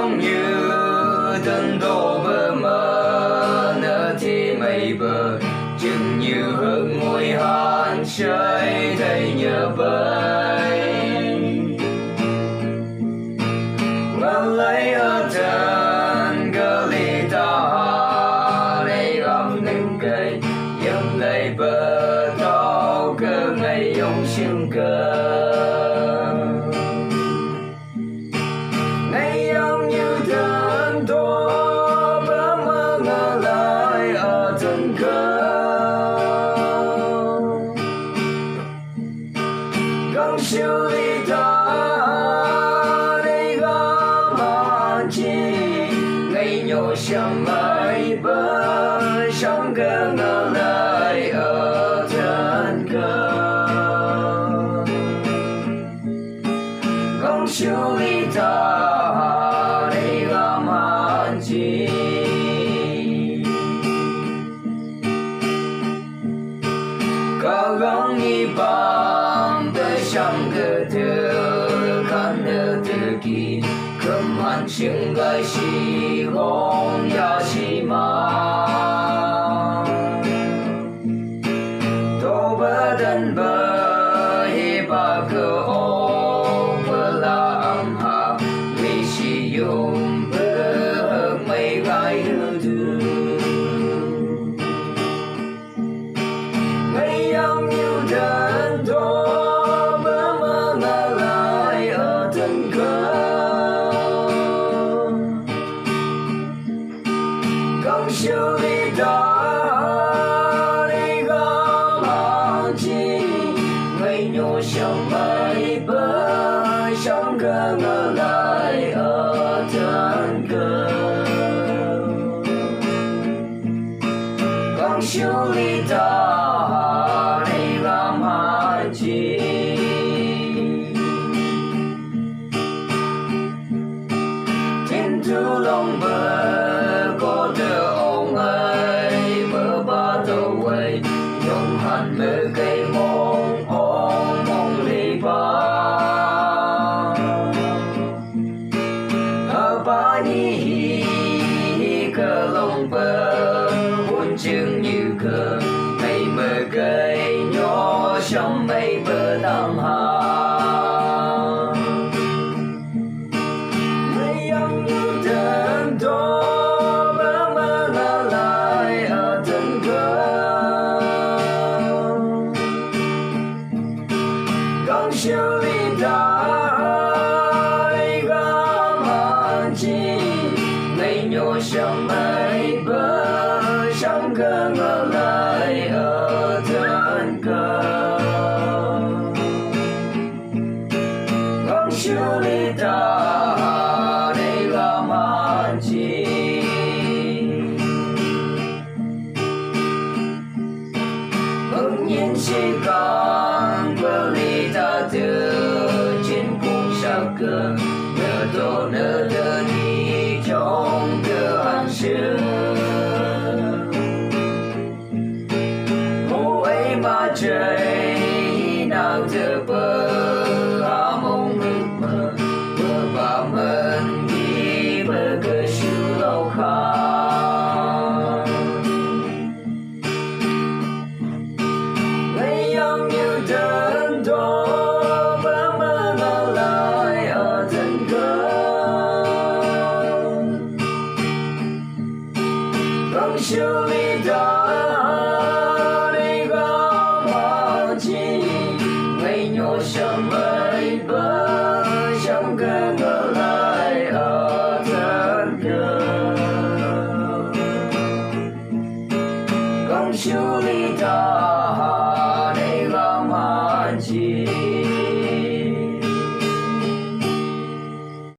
giống như từng đổ bờ mơ nở thì mây bờ chừng như hương moihiman trời đầy nhớ bơi Ngelei Athen Litha đây gặp Ngelei dâng lấy bờ tàu cơ ngày ông xương cơ ngày ông như thân tô bờ mơ Ngelei Athen cơ gắng siêu Litha nhỏ xem mây bờ sóng cơ Ngelei Athen cơ gắng siêu Litha đây làm hạn chi Kahvangi bang bersam ketekan terki kemancing si gong ya si ma to badan ba ke o pelam ha mi si yum be mai gai du ngày yang như đơn to bờ mơ Ngelei Athen cơ gắng siêu Litha đi gom hàng chi ngày nhỏ sông mây bờ sóng cơ Ngelei Athen cơ gắng siêu Litha đi gom hàng chi thiên thu lòng bờ có đỡ ông ấy bờ ba tàu quay nhung hẳn lỡ cây mong ông mong ly ba ở ba ni cơ lòng bờ buồn chừng như cờ mây mơ cây nhỏ trong mây bờ tam hà ngày ông như đơn đô bờ mơ Ngelei Athen cơ gắng siêu Litha đi gom hàng chi ngày nhỏ trong mây bờ sóng cơ Ngelei Athen cơ gắng siêu Litha đi gom hàng chi bỗng nhiên chỉ còn bờ Litha từ trên cùng sắc cơ nở tô nở đơn đi trong cơ hàn sương hồ ấy ba trời nào thơ bờ á mong ước mơ bờ ba mơn đi bờ cơ siêu lâu khăn ngày ông như đơn đô bờ mơ Ngelei Athen cơ gắng siêu Litha đi gom hàng chi ngày nhỏ trong mây bờ sóng cơ Ngelei Athen cơ gắng siêu Litha đi gom hàng chi